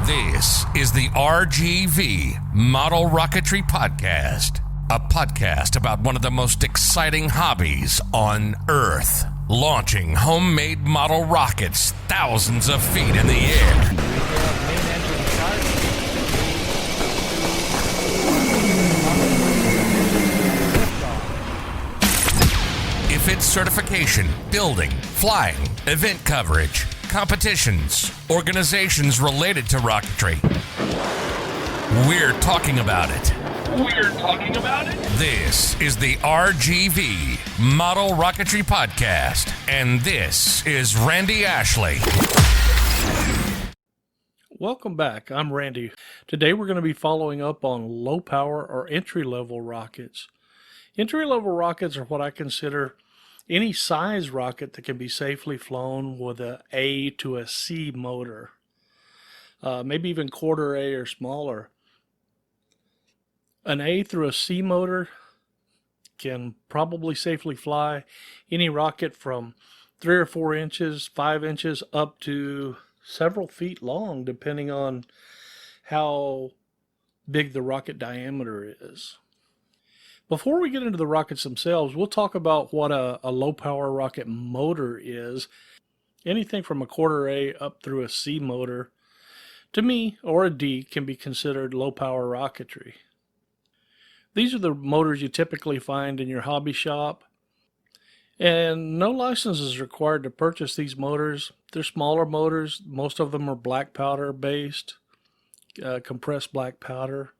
This is the RGV Model Rocketry Podcast, a podcast about one of the most exciting hobbies on Earth, launching homemade model rockets thousands of feet in the air. If it's certification, building, flying, event coverage, competitions, organizations related to rocketry, we're talking about it. This is the RGV Model Rocketry Podcast, and this is Randy Ashley. Welcome back. I'm Randy. Today we're going to be following up on low power or entry-level rockets. Entry-level rockets are what I consider any size rocket that can be safely flown with an A to a C motor, maybe even quarter A or smaller. An A through a C motor can probably safely fly any rocket from 3 or 4 inches, 5 inches, up to several feet long, depending on how big the rocket diameter is. Before we get into the rockets themselves, we'll talk about what a low power rocket motor is. Anything from a quarter A up through a C motor, to me, or a D, can be considered low power rocketry. These are the motors you typically find in your hobby shop, and no license is required to purchase these motors. They're smaller motors. Most of them are black powder based, compressed black powder.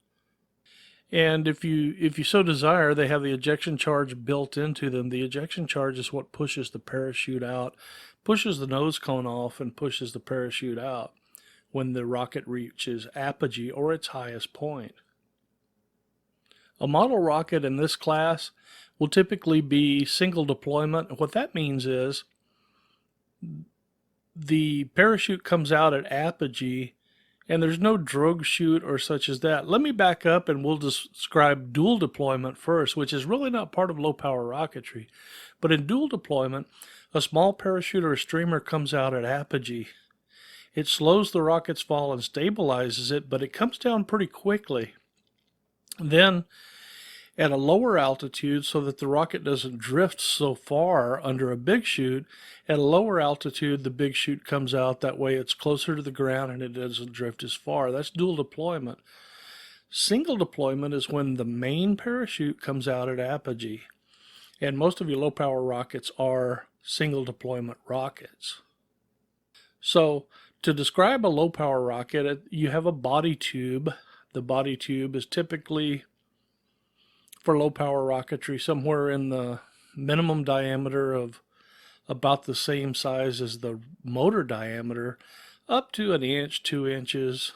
And if you so desire, they have the ejection charge built into them. The ejection charge is what pushes the parachute out, pushes the nose cone off, and pushes the parachute out when the rocket reaches apogee or its highest point. A model rocket in this class will typically be single deployment. What that means is the parachute comes out at apogee, and there's no drogue chute or such as that. Let me back up and we'll describe dual deployment first, which is really not part of low power rocketry. But in dual deployment, a small parachute or a streamer comes out at apogee. It slows the rocket's fall and stabilizes it, but it comes down pretty quickly. Then, at a lower altitude, so that the rocket doesn't drift so far under a big chute, at a lower altitude the big chute comes out. That way it's closer to the ground and it doesn't drift as far. That's dual deployment. Single deployment is when the main parachute comes out at apogee, and most of your low power rockets are single deployment rockets. So to describe a low power rocket, you have a body tube. The body tube is typically, for low power rocketry, somewhere in the minimum diameter of about the same size as the motor diameter, up to 1 inch, 2 inches.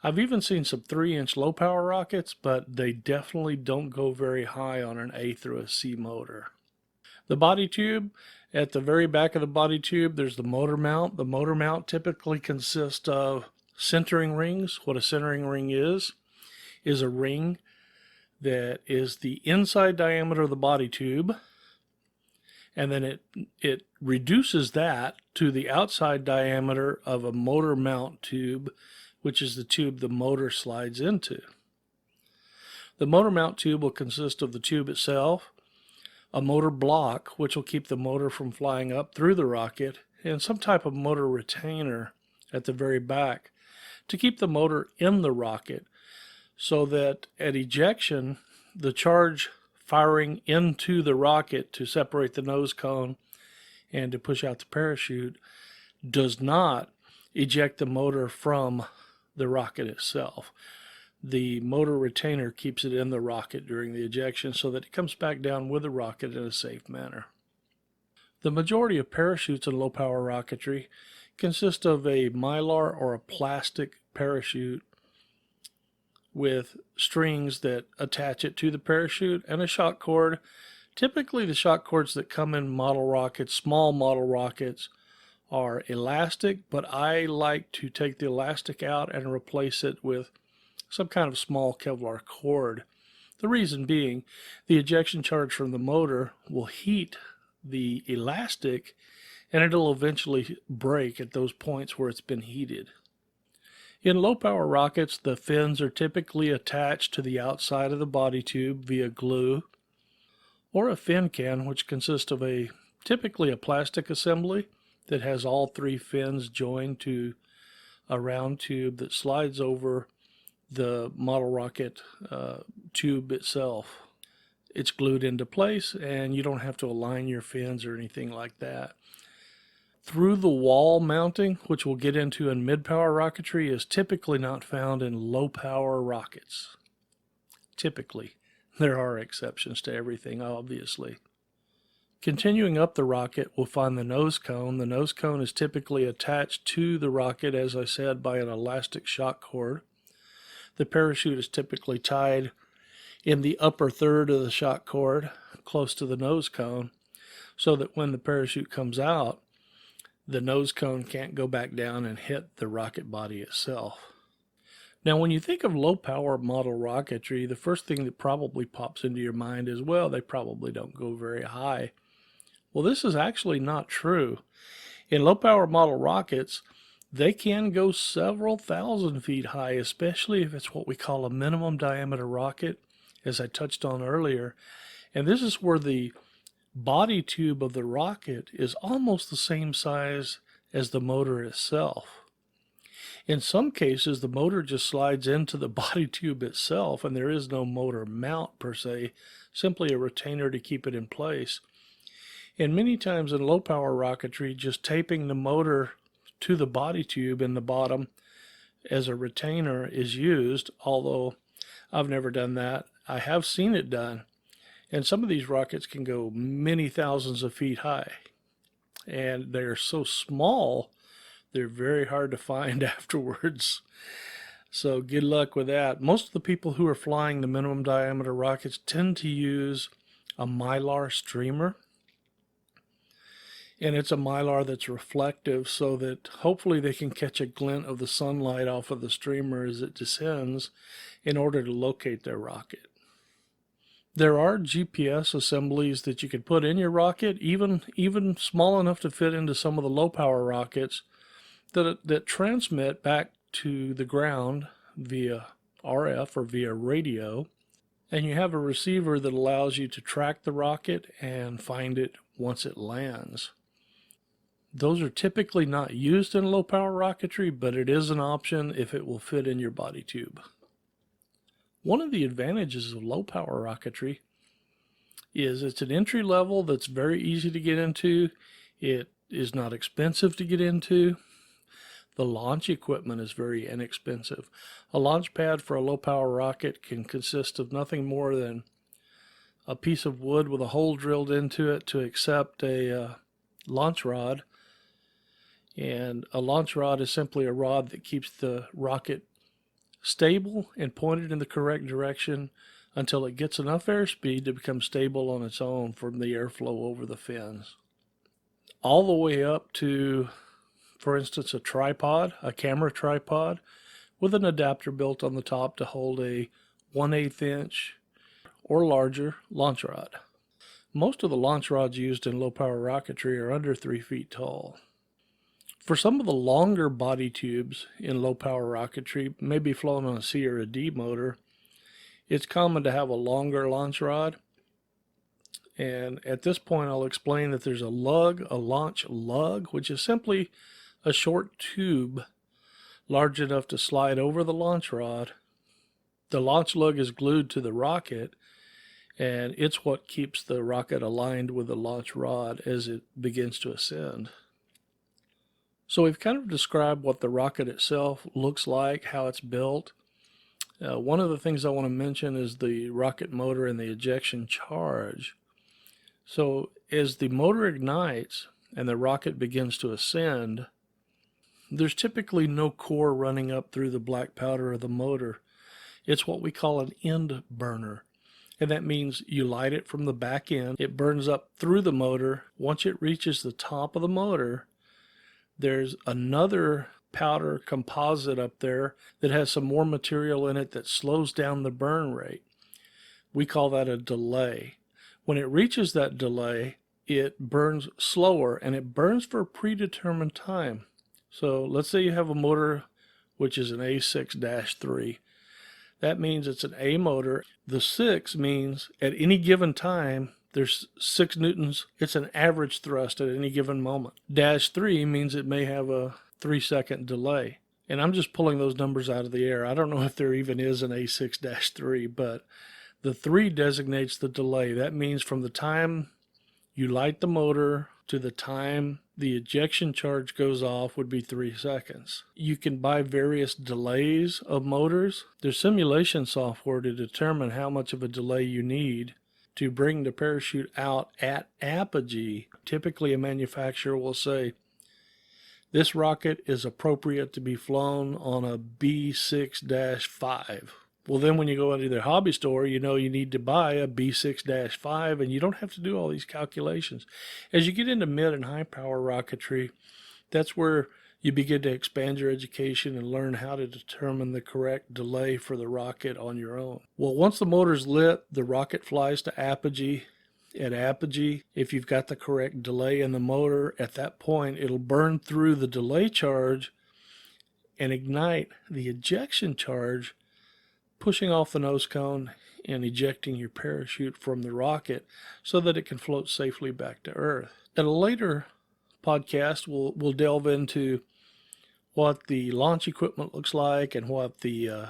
I've even seen some 3-inch low power rockets, but they definitely don't go very high on an A through a C motor. The body tube, at the very back of the body tube, there's the motor mount. The motor mount typically consists of centering rings. What a centering ring is a ring that is the inside diameter of the body tube, and then it reduces that to the outside diameter of a motor mount tube, which is the tube the motor slides into. The motor mount tube will consist of the tube itself, a motor block, which will keep the motor from flying up through the rocket, and some type of motor retainer at the very back to keep the motor in the rocket, so that at ejection, the charge firing into the rocket to separate the nose cone and to push out the parachute does not eject the motor from the rocket itself. The motor retainer keeps it in the rocket during the ejection so that it comes back down with the rocket in a safe manner. The majority of parachutes in low power rocketry consist of a mylar or a plastic parachute with strings that attach it to the parachute and a shock cord. Typically the shock cords that come in model rockets, small model rockets, are elastic, but I like to take the elastic out and replace it with some kind of small Kevlar cord. The reason being, the ejection charge from the motor will heat the elastic and it'll eventually break at those points where it's been heated. In low power rockets, the fins are typically attached to the outside of the body tube via glue or a fin can, which consists of typically a plastic assembly that has all three fins joined to a round tube that slides over the model rocket tube itself. It's glued into place, and you don't have to align your fins or anything like that. Through the wall mounting, which we'll get into in mid-power rocketry, is typically not found in low-power rockets. Typically. There are exceptions to everything, obviously. Continuing up the rocket, we'll find the nose cone. The nose cone is typically attached to the rocket, as I said, by an elastic shock cord. The parachute is typically tied in the upper third of the shock cord, close to the nose cone, so that when the parachute comes out, the nose cone can't go back down and hit the rocket body itself. Now, when you think of low power model rocketry, the first thing that probably pops into your mind is, well, they probably don't go very high. Well, this is actually not true. In low power model rockets, they can go several thousand feet high, especially if it's what we call a minimum diameter rocket, as I touched on earlier. And this is where the body tube of the rocket is almost the same size as the motor itself. In some cases, the motor just slides into the body tube itself, and there is no motor mount per se, simply a retainer to keep it in place. And many times in low power rocketry, just taping the motor to the body tube in the bottom as a retainer is used, although I've never done that. I have seen it done, and some of these rockets can go many thousands of feet high, and they're so small they're very hard to find afterwards. So good luck with that. Most of the people who are flying the minimum diameter rockets tend to use a mylar streamer. And it's a mylar that's reflective so that hopefully they can catch a glint of the sunlight off of the streamer as it descends in order to locate their rocket. There are GPS assemblies that you could put in your rocket, even small enough to fit into some of the low power rockets, that transmit back to the ground via RF or via radio, and you have a receiver that allows you to track the rocket and find it once it lands. Those are typically not used in low power rocketry, but it is an option if it will fit in your body tube. One of the advantages of low power rocketry is it's an entry level that's very easy to get into. It is not expensive to get into. The launch equipment is very inexpensive. A launch pad for a low power rocket can consist of nothing more than a piece of wood with a hole drilled into it to accept a launch rod. And a launch rod is simply a rod that keeps the rocket stable and pointed in the correct direction until it gets enough airspeed to become stable on its own from the airflow over the fins. All the way up to, for instance, a tripod, a camera tripod, with an adapter built on the top to hold a 1/8 inch or larger launch rod. Most of the launch rods used in low power rocketry are under 3 feet tall. For some of the longer body tubes in low power rocketry, maybe flown on a C or a D motor, it's common to have a longer launch rod. And at this point, I'll explain that there's a launch lug, which is simply a short tube large enough to slide over the launch rod. The launch lug is glued to the rocket, and it's what keeps the rocket aligned with the launch rod as it begins to ascend. So we've kind of described what the rocket itself looks like, how it's built. One of the things I want to mention is the rocket motor and the ejection charge. So as the motor ignites and the rocket begins to ascend, there's typically no core running up through the black powder of the motor. It's what we call an end burner. And that means you light it from the back end. It burns up through the motor. Once it reaches the top of the motor, there's another powder composite up there that has some more material in it that slows down the burn rate. We call that a delay. When it reaches that delay, it burns slower, and it burns for a predetermined time. So let's say you have a motor which is an A6-3. That means it's an A motor. The 6 means at any given time, there's 6 newtons. It's an average thrust at any given moment. Dash 3 means it may have a 3-second delay. And I'm just pulling those numbers out of the air. I don't know if there even is an A6-3, but the 3 designates the delay. That means from the time you light the motor to the time the ejection charge goes off would be 3 seconds. You can buy various delays of motors. There's simulation software to determine how much of a delay you need to bring the parachute out at apogee. Typically, a manufacturer will say, this rocket is appropriate to be flown on a B6-5. Well, then when you go into their hobby store, you know you need to buy a B6-5, and you don't have to do all these calculations. As you get into mid and high power rocketry, that's where you begin to expand your education and learn how to determine the correct delay for the rocket on your own. Well, once the motor's lit, the rocket flies to apogee. At apogee, if you've got the correct delay in the motor, at that point it'll burn through the delay charge and ignite the ejection charge, pushing off the nose cone and ejecting your parachute from the rocket so that it can float safely back to Earth. At a later podcast, we'll delve into what the launch equipment looks like and what the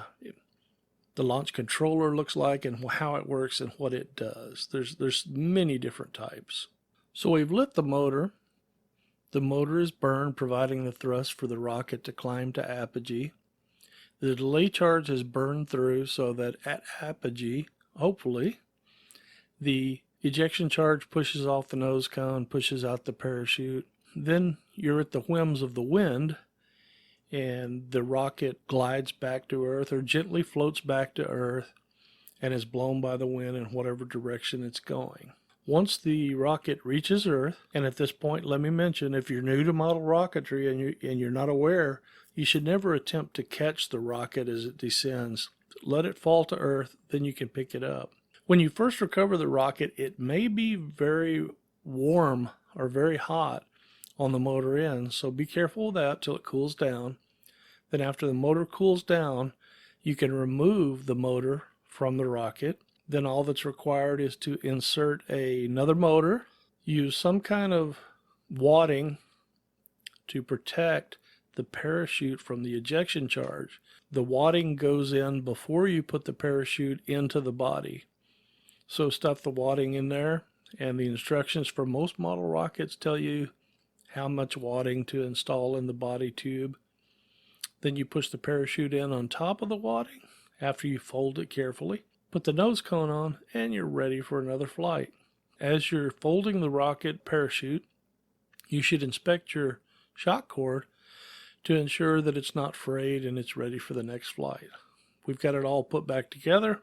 launch controller looks like and how it works and what it does. There's many different types. So we've lit the motor. The motor is burned, providing the thrust for the rocket to climb to apogee. The delay charge is burned through so that at apogee, hopefully, the ejection charge pushes off the nose cone, pushes out the parachute. Then you're at the whims of the wind, and the rocket glides back to Earth or gently floats back to Earth and is blown by the wind in whatever direction it's going. Once the rocket reaches Earth, and at this point, let me mention, if you're new to model rocketry and you're not aware, you should never attempt to catch the rocket as it descends. Let it fall to Earth, then you can pick it up. When you first recover the rocket, it may be very warm or very hot on the motor end, so be careful with that till it cools down. Then after the motor cools down, you can remove the motor from the rocket. Then all that's required is to insert another motor, use some kind of wadding to protect the parachute from the ejection charge. The wadding goes in before you put the parachute into the body. So stuff the wadding in there, and the instructions for most model rockets tell you how much wadding to install in the body tube. Then you push the parachute in on top of the wadding after you fold it carefully. Put the nose cone on, and you're ready for another flight. As you're folding the rocket parachute, you should inspect your shock cord to ensure that it's not frayed and it's ready for the next flight. We've got it all put back together.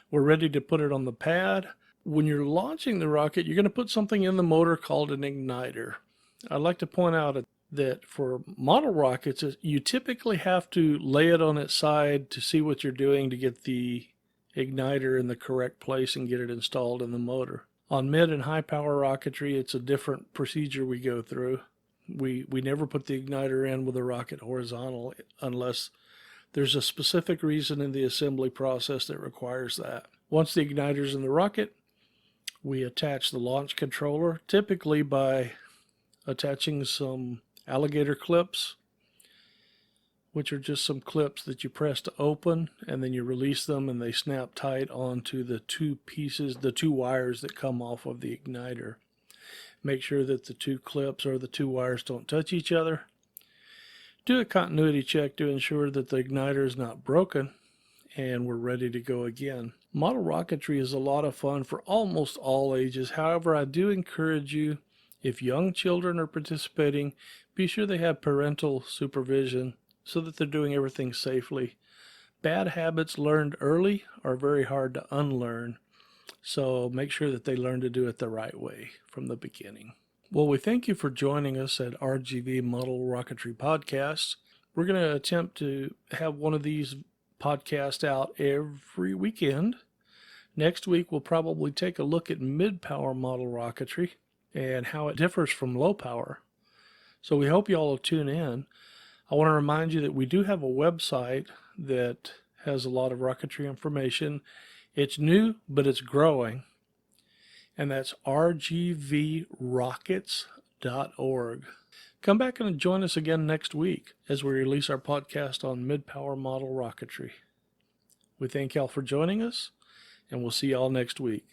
We're ready to put it on the pad. When you're launching the rocket, you're going to put something in the motor called an igniter. I'd like to point out that for model rockets, you typically have to lay it on its side to see what you're doing to get the igniter in the correct place and get it installed in the motor. On mid and high power rocketry, it's a different procedure we go through. We never put the igniter in with a rocket horizontal unless there's a specific reason in the assembly process that requires that. Once the igniter's in the rocket, we attach the launch controller, typically by attaching some alligator clips, which are just some clips that you press to open, and then you release them and they snap tight onto the two wires that come off of the igniter. Make sure that the two clips or the two wires don't touch each other. Do a continuity check to ensure that the igniter is not broken, and we're ready to go again. Model rocketry is a lot of fun for almost all ages. However, I do encourage you, if young children are participating, be sure they have parental supervision so that they're doing everything safely. Bad habits learned early are very hard to unlearn, so make sure that they learn to do it the right way from the beginning. Well, we thank you for joining us at RGV Model Rocketry Podcasts. We're going to attempt to have one of these podcasts out every weekend. Next week, we'll probably take a look at mid-power model rocketry and how it differs from low power. So we hope you all will tune in. I want to remind you that we do have a website that has a lot of rocketry information. It's new, but it's growing. And that's rgvrockets.org. Come back and join us again next week as we release our podcast on mid-power model rocketry. We thank y'all for joining us, and we'll see y'all next week.